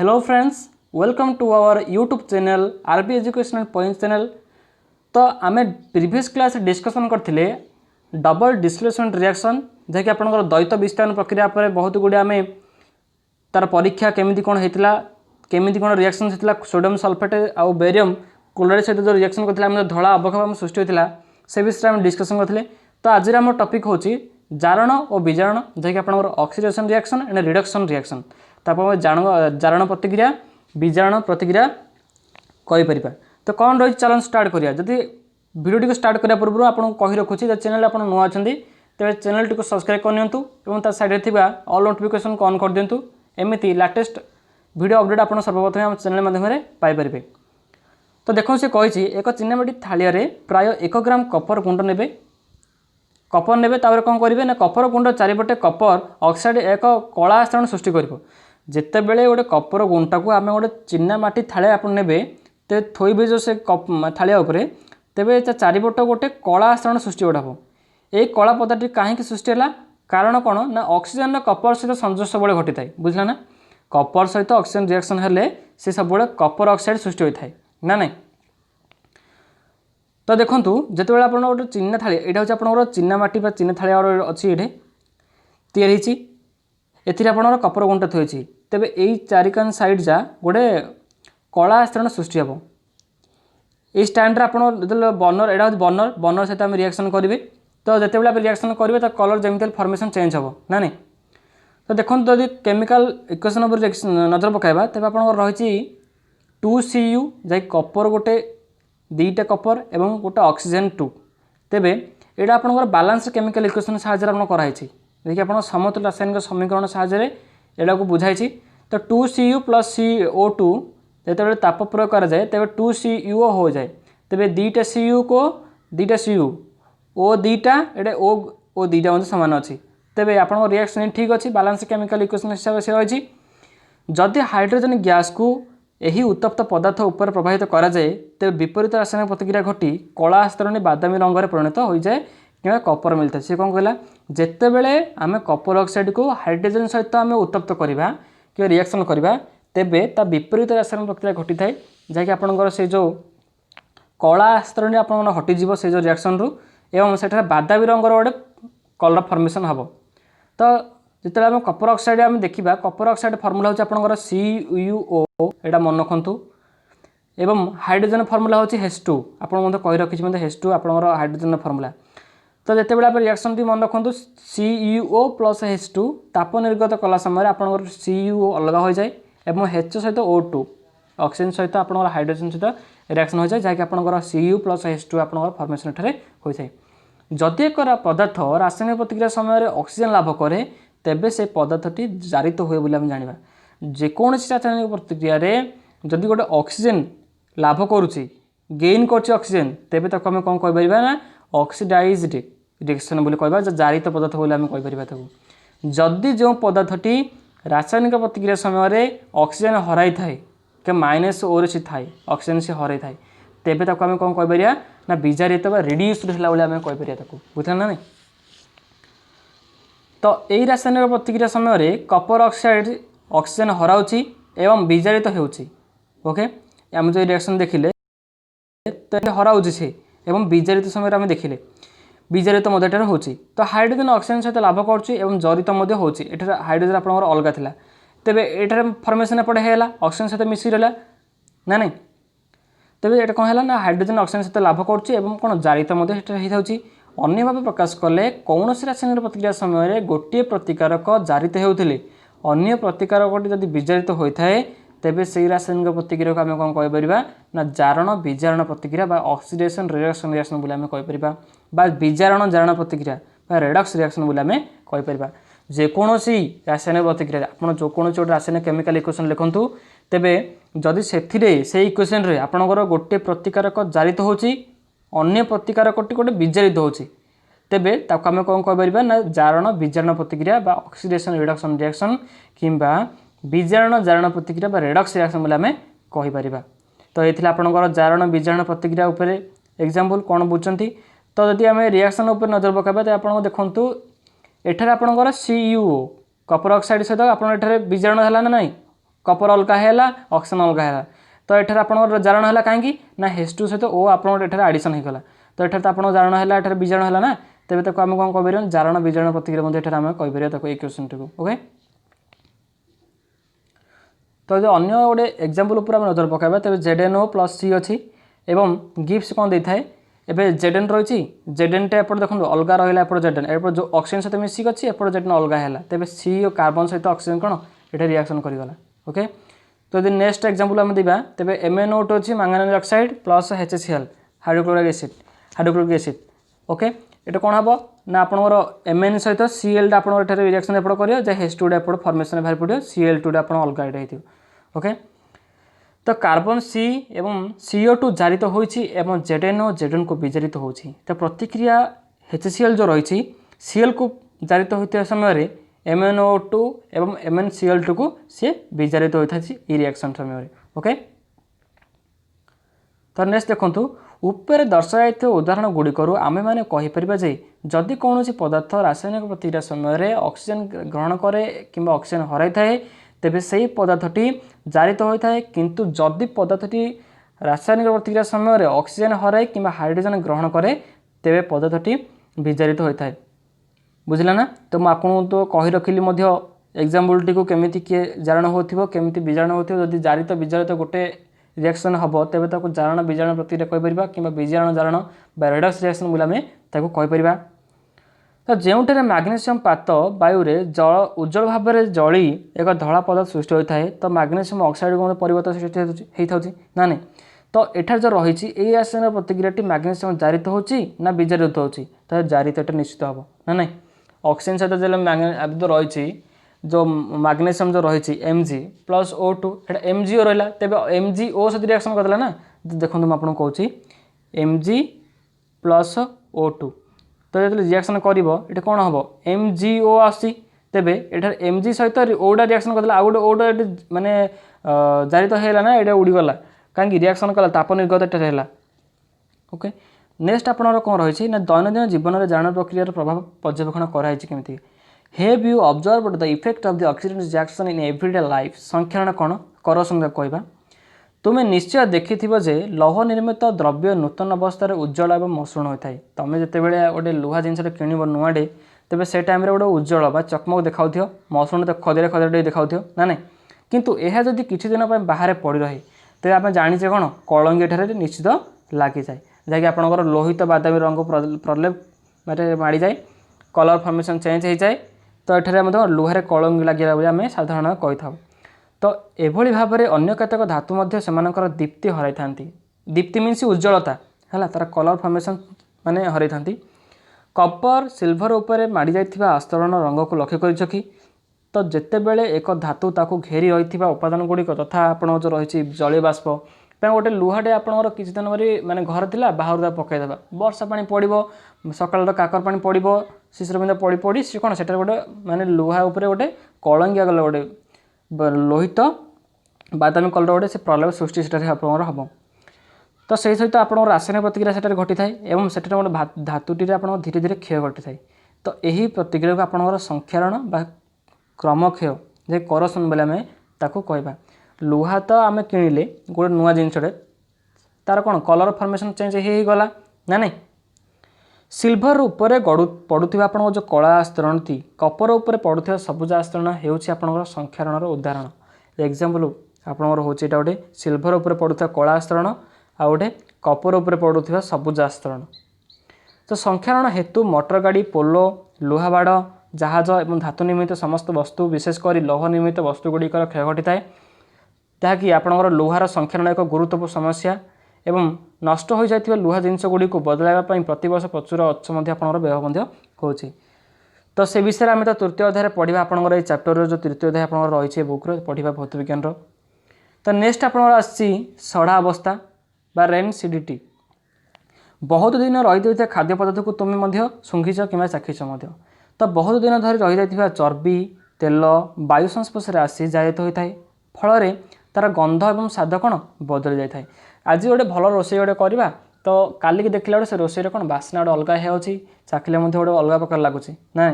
Hello friends, welcome to our YouTube channel RB education and point channel. तो आम previous class discussion करथिले double displacement reaction जैकि आपनकर द्वैत विस्तारण प्रक्रिया पर बहुत गुड़े आम तार परीक्षा केमिति कोन हेतिला केमिति कोन रिएक्शन हेतिला सोडियम सल्फेट आउ बेरियम क्लोराइड सहित जो रिएक्शन करथिला हम धला अवक्षेप सृष्टि होतिला से विषय हम डिस्कसन करथिले। तो आज आम टॉपिक होची जारण और विजारण जैकि आपनकर oxidation reaction and reduction reaction तापर जारण प्रतिक्रिया विजारण प्रतिक्रिया कहि परिबा। तो कौन रही चलन स्टार्ट करिया। जदि वीडियो को स्टार्ट करिया पूर्व आपन कहि रखुची जे चैनल आपन नुआ अछंती तेबे चैनल टिको सब्सक्राइब करनियंतु एवं ता साइड रे थिबा ऑल नोटिफिकेशन को ऑन कर दियंतु। एमिति लेटेस्ट वीडियो अपडेट आपन सर्वप्रथम हम चैनल माध्यम रे पाई परिबे। तो देखो से कहिची एक चिनामाटी थालिया रे प्राय 1 ग्राम कपर गुंड नेबे तापर कौन करेंगे ना कपर गुंड चारिपटे कपर ऑक्साइड एक कला आस्तरण सृष्टि कर जिते बड़े गोटे कपर गुंटा को आम गोटे चिनामाटी थालिया आप ने थोबे जो से थालिया उपरे तेबे चारिपट गोटे कला आस्तरण सृष्टि गोटा हम ये कला पदार्थ कहीं सृष्टि है कारण कौन ना ऑक्सीजन कपर सहित संजोग सब घटी थाए बुझला ना कपर सहित ऑक्सीजन रिएक्शन हेले से सब कपर ऑक्साइड सृष्टि होता है ना नहीं। तो देखूँ जिते बड़े आप गोटे चिना थाली यहाँ हूँ आप चिनामाटी चिना थाली अच्छी ये तैयारी एथि आप कपर गुंटा थोड़ी तेज यही चारिकान साइड जा गोटे कला आस्तरण सृष्टि हे ये स्टैंड आप बर्नर यहाँ हूँ बर्नर सहित आम रिएक्शन करेंगे। तो जिते बड़े आप रिएक्शन करेंगे तो कलर जमी फॉर्मेशन चेंज हम ना नहीं। तो देखो जब केमिकल इक्वेशन उपर नजर पकाइबा तेज आप रही 2Cu जै कपर गोटे दुईटा कपर एवं गोटे ऑक्सीजन 2 तेबे यहाँ आपंकर बालांस केमिकल इक्वेशन साहाय्य कराई देखिए आप समतुल्य रासायनिक समीकरण साहाय्य यहाँ को बुझाई। तो 2Cu + CO2 जिते ताप प्रयोग कराए तेज 2CuO हो जाए तेज दुईटा Cu को दुईटा Cu ओ दुईटा ये ओ दुईटा सामान अच्छी तेज आप रिएक्शन ठीक अच्छी बालांस केमिकल इक्वेशन हिसाब से रही। जदि हाइड्रोजन गैस को यही उत्तप्त पदार्थ उपर प्रभावित करा जाए तेज विपरीत रासायनिक प्रतिक्रिया घटी कला आस्तरण बादामी रंग में परिणत हो जाए कि कपर मिलता है। सी कौन कहला जिते बड़े आम कपर ऑक्साइड को हाइड्रोजन सहित आम उत्तप्त करवा कि रिएक्शन करवा तेबे ता विपरीत रासायनिक प्रक्रिया घटी थाए जहाँकि आपंकर से जो कला आस्तरण आप हटिजी से जो रिएक्शन रु एवं से बादामी रंगर गोटे कलर फॉर्मेशन हम। तो जिते आम कपर ऑक्साइड आम देखा कपर ऑक्साइड फर्मुला हूँ आपंकर CuO यहाँ मन रखु एवं हाइड्रोजन फर्मुला हूँ H2 आप कही रखी H2 आप हाइड्रोजन फर्मुला। तो जिते बड़े आप रिएक्शन टी मन रखु CuO + H2 ताप निर्गत कला समय आपंकर CuO अलग हो जाए और H सहित O2 ऑक्सीजन सहित आप हाइड्रोजन सहित रिएक्शन हो जाए जहाँकि आपंकर Cu + H2 आप फॉर्मेशन एठारे होता है। जदि एक पदार्थ रासायनिक प्रतिक्रिया समय ऑक्सीजन लाभ करे तेबे से पदार्थटी जारित हुए बोली आम जाना। जेकोसी रासायनिक प्रतिक्रिया जदि गोटे ऑक्सीजन लाभ करुच्ची गेन कर ऑक्सीजन तेबे ताको आम कौन कह ना ऑक्सीडाइज्ड रिएक्शन बोली कहबा जारित पदार्थ बोली आम कह। जदि जो पदार्थटी रासायनिक प्रतिक्रिया समय ऑक्सीजन हराई थाए कि -O सी थाए ऑक्सीजन से हराई थाए तेबे ताको आम कौन कह ना विजारित रिड्यूस्ड है बोली आम कह बुझल ना नहीं। तो यही रासायनिक प्रतिक्रिया समय कपर ऑक्साइड ऑक्सीजन हराउची एवं विजारित होउची ओके आम जो रिएक्शन देखिले तो हराउची से एवं विजारित समय आम देखिले विजारित मध्य होची। तो हाइड्रोजन ऑक्सीजन सहित लाभ करुच्ची एवं जरित होची हाइड्रोजन आप अलग था तेबे ये फॉर्मेशन एपटे है ऑक्सीजन सहित मिसी रहा ना नहीं। तेज ये कौन है ना हाइड्रोजन ऑक्सीजन सहित लाभ करुच्ची एवं कौन जारित होती अन्य भाव प्रकाश कले कौन रासायनिक प्रतिक्रिया समय गोटे प्रतिकारक जारित होते अन्य प्रतिकारक जदि विजारित होता है तेबे से रासायनिक प्रतिक्रिया को आम कौन कह ना जारण विजारण प्रतिक्रिया ऑक्सीडेशन रिडक्शन रिएक्शन बोली आम कह विजारण जारण प्रतिक्रिया रिडक्स रिएक्शन बोली आम कह। जेकोसी रासायनिक प्रतिक्रिया आप जो कौन गोटे रासायनिक केमिकल इक्वेशन लिखु तेबे जदि से इक्वेशन रे आपणकर गोटे प्रतिकारक जारित होची अन्य प्रतिकारकटी गोटे विजारित होची तेबे ताको आम कौन कह ना जारण विजारण प्रतिक्रिया ऑक्सीडेशन रिडक्शन रिएक्शन किंबा विजारण जारण प्रतिक्रिया रिडक्स रिएक्शन बोली आम कहीपर। तो ये आपंकर जारण विजारण प्रतिक्रिया उपरे एग्जांपल कौन बुझुंट। तो जदि आम रिएक्शन उपर नजर पकाइबा तो आप देखु एठार आपंकर CuO कपर ऑक्साइड सहित आप विजारण है ना नहीं कपर अलगा है ऑक्सीजन अलगा है तो एठार आपन जारण है कहीं ना H2 सहित O आपन आडिशन होगा तो एठार आप जारण है एठार बीजाणु है ना तेज तक आम कौन कह जारण बीजाणु प्रतिक्रिया आम कहीपर ये क्वेश्चन टी ओके तो जो अन्य गोटे एग्जांपल उपर आम नजर पकाइबा तेज ZnO प्लस C अच्छी एवं गिफ्ट कौन दे थाए एबे Zn रही Zn टे एपट देखो अलग रहा एपट Zn एपट जो ऑक्सीजन सहित मिसिक अच्छी एपट Zn अलग है तेज C और कार्बन सहित ऑक्सीजन कौन ये रिएक्शन करगला ओके तो यदि नेक्स्ट एग्जांपल आम देबा तेबे MnO2 अच्छी manganese oxide plus HCl hydrochloric acid okay ये कौन हम ना आपंकर Mn सहित Cl आप रिएक्शन एपट कर H2 एपट फॉर्मेशन बाहर पड़ो Cl2 आप अलग ये ओके तो कार्बन C एवं CO2 जारित होइछि एवं Zn Zn को विजारित होछि तो प्रतिक्रिया HCl जो रही Cl को जारित होता समय MnO2 एवं MnCl2 को सी विजारित होता है रिएक्शन समय ओके तो नेक्स्ट देखंतु ऊपर दर्शाई उदाहरण गुड़िकर आमे माने कहि परिबा जे जदि कौनसी पदार्थ रासायनिक प्रतिक्रिया समय ऑक्सीजन ग्रहण करे किंबा ऑक्सीजन हराई थाए तेबे सही पदार्थटी जारित होता है किंतु जदि पदार्थटी रासायनिक प्रतिक्रिया समय ऑक्सीजन हराए किंबा हाइड्रोजन ग्रहण करे तेबे पदार्थटी विजारित होता है बुझला ना तो मैं आपको तो कही रखिली एग्जाम्पल टी को केमिति किए जारण होथिबो केमिति बीजाणु होथिबो जदि जारित बीजारित गोटे रिएक्शन हम तेबे ताको जारण बीजाणु प्रतिक्रिया कहि परिबा किंबा बीजाणु जारण बा रेडक्स रिएक्शन बोली आमे ताको कहि परिबा तो जोंठे मैग्नेशियम पात वायु रे जल उज्जवल भाव में जली एक धला पदार्थ सृष्टि होता है तो मैग्नेशियम ऑक्साइड को परिवर्तन सृष्टि होता ना नहीं तो एठार जो रही ये रासायनिक प्रतिक्रिया मैग्नेशियम जारित होची ना विजारित होची तो जारित निश्चित हम ना नहीं ऑक्सीजन सहित जो रही जो मैग्नेशियम जो रही Mg प्लस O2 MgO रहा तेज MgO सहित रिएक्शन करदेला ना देखो मैं आपको कहूँ Mg प्लस O2 तो जो रिएक्शन कर कौन हम MgO आसी तेबे एठार Mg सहित ओडा रिएक्शन करदेला आउ गोटे ओडा माने जारित है ना ये उड़ीगला कहीं रिएक्शन कला ताप निर्गत है ओके नेक्स्ट आपन कौन रही ना दैनंदिन जीवन में जारण प्रक्रियार प्रभाव पर्यवेक्षण कराई केमती have you observed the effect of the oxidation reaction in everyday life संख्याण कौन करोशन कहवा तुम्हें निश्चय देखि जे लौह निर्मित द्रव्य नूतन अवस्था उज्जवल और मसृण होता है तुम जितेबाला गोटे लुहा जिनस किणव नुआटे तेज से टाइम गोटे उज्जवल बा चकमक देखा मसृण तो खदरे खदरे देखा ना नहीं किंतु यह जदि किछि दिन बाहर पड़ रहे तेज आप जाचे कौन कलंगी ठारे निश्चित लगी जाए जहाँकि आपंकर लोहित बादामी रंग प्रलेप मारे माड़ी जाए कलर फॉर्मेशन चेंज हो जाए तो ये लुहारे कलंगी लगे आम साधारण कही था तो एभली भाव में अन्य केतक धातु सेमानकर दीप्ति हराई था दीप्ति मीन्स उज्जवलता है तार कलर फॉर्मेशन माने हराई था कपर सिल्भर उपर माड़ी जाइथिबा आस्तरण रंग को लक्ष्य कर कि तो जितेबले एक धातु ताकू घेरी रही उपादान गुड़िक तथा आपण जो रही जलीय बाष्प गोटे लुहाटे आपंकर किसी दिन माने घर थिला बाहर पकईदेवा वर्षा पानी पड़ो सकाल काकर पानी पड़ो शिशिर बिंद पड़ी पड़ी सी कौन से गोटे माने लुहा उपरे गोटे कलंगिया गले गोटे लोहित बादामी कलर गोटे से प्रलेप सृष्टि से हम तो से सहित आप रासायनिक प्रतिक्रिया से घटी थाए एवं से गोटे धातुटी धीरे धीरे क्षय घटी थाए तो यही प्रतिक्रिया को आपंकर संक्षारण बा क्रमक्षय जे करोशन बोले आम ताकू कहवा लुहा तो आम किणिले गोटे नुआ जिनसटे तार कौन कलर फॉर्मेशन चेंज हो गला ना नहीं सिल्भर उपरे पड़ुवा आप जो कला आस्तरण थी कपर उपर पड़ुवा सबुज आस्तरण होकर संक्षारण उदाहरण एग्जाम्पल आपंकर हूँ यहाँ गोटे सिल्भर उपर पड़ुवा कला आस्तरण आ गोटे कपर उपर पड़ुवा सबुज आस्तरण तो संक्षारण हेतु मोटर गाड़ी पोलो लुहा बाड़ जहाज और धातु निर्मित समस्त वस्तु विशेषकर लौह निर्मित वस्तुगुड़िकर क्षय घटी थाए जहाँकि आपंकर लुहार संक्षारण एक गुरुत्वपूर्ण समस्या एवं नष्ट हो जाइथिबा लुहा जिनस गुड़ी को बदलाइबा प्रति वर्ष प्रचुर अर्थ व्यय होछि तो से विषय आम तो तृतीय अध्याय पढ़ा आपंकर ये चैप्टर जो तृतीय अध्याय आप रही बुक्रे पढ़ा भौत विज्ञान तो नेक्स्ट आप सड़ा अवस्था बा रेनसिडिटी बहुत दिन रही खाद्य पदार्थ को तुम्हें शुंघीच कि चाखीच तो बहुत दिन धरी रही जाइथिबा चर्बी तेल वायु संस्पर्श आसी जायत होता है फल तार गंध और स्वाद कौन बदली जाए आज गोटे भल रोषे गोटे करवा तो कालिक देखला बेले से रोषे कौन बास्ना गोटे अलग हो चाखिले गोटे अलग प्रकार लगुच ना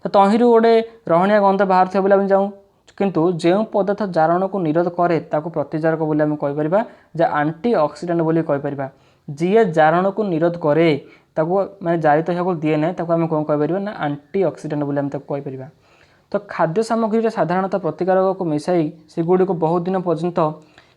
तो तहिरू गोटे रहणिया गंध बाहर थे बोले जाऊँ किंतु जो पदार्थ जारण को निरोध करे ताको प्रतिजारक बोली आम कहीपर जे आंटी ऑक्सीडेंट बोली कहीपर जी जारण को निरोध करे ताको माने जारित होगा दिए ना ताको आम कौन कहीपर ना आंटी ऑक्सीडेंट बोली आम कहीपर। तो खाद्य सामग्री साधारणतः प्रतिकारक को मिसाई सेगुड़ी को बहुत दिन पर्यंत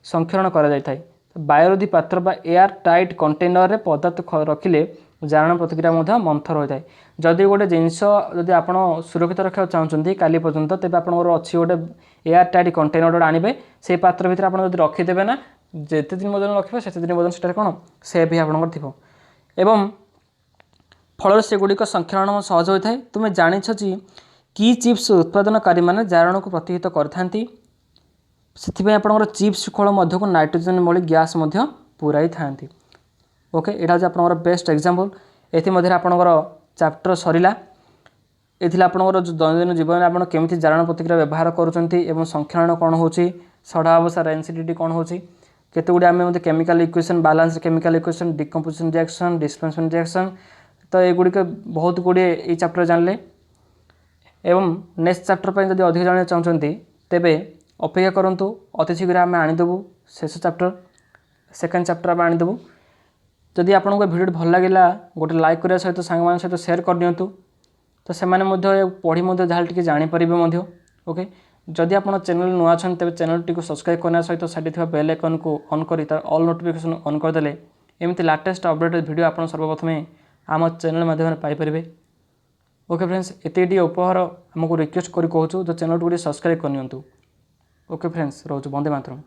संरक्षण कर बायोरोधी पात्र बा एयर टाइट कंटेनर रे पदार्थ रखिले जारण प्रतिक्रिया मंथर होता है। जदि गोटे जिनस जदि आप सुरक्षित रखा चाहते काली पर्यंत तेज आप अच्छी गोटे एयर टाइट कंटेनर गोटे आने से पात्र भितर आप रखिदेवे ना जिते दिन पर्यटन रखिए से दिन पर्यटन से कौन सेफ ही आप एवं फल से गुड़िक संरक्षण सहज होता है। तुम्हें जानिछ कि चिप्स उत्पादनकारी मैंने जारण को प्रतिहित करथांती से आपंकर चिप्स खोल मध्य को नाइट्रोजन भली गैस पूराई था। ओके यहाँ हूँ आपंकर बेस्ट एग्जांपल ये आपंकर चैप्टर सरला ये आपंकर जो दैनंदिन जीवन में आप केमी जारण प्रतिक्रिया व्यवहार करुँच संरक्षण कौन हो सड़ा अवसार एनसीडीटी कौन हो केते गुड़े आम chemical equation balance chemical equation decomposition reaction displacement reaction तो ये बहुत गुड़े ये चैप्टर जानले एवं नेक्स्ट चैप्टर पर जब अधिक जाना चाहते तेबे अपेक्षा करूँ अति शीघ्र आम आनीदेबू शेष चैप्टर सेकेंड चैप्टर आम आनीदेबू। जदि आपको भिडियो भल लगे गोटे लाइक करने सहित सांग सहित शेयर कर दिंतु तो से पढ़ी जहाँ टी जापर। ओके जदि आप चैनल नुआ अच्छा तेज चैनल टी सब्सक्राइब करने सहित साइड बेल आइकन को ऑन कर ऑल नोटिफिकेशन ऑन करदे एमती लाटेस्ट अपडेट वीडियो आप सर्वप्रथम आम चैनल माध्यम पाइपर। ओके फ्रेंड्स ये उपहार आमको रिक्वेस्ट कर कहूँ जो चैनल को सब्सक्राइब करनी। ओके फ्रेंड्स रोज वंदे मातरम।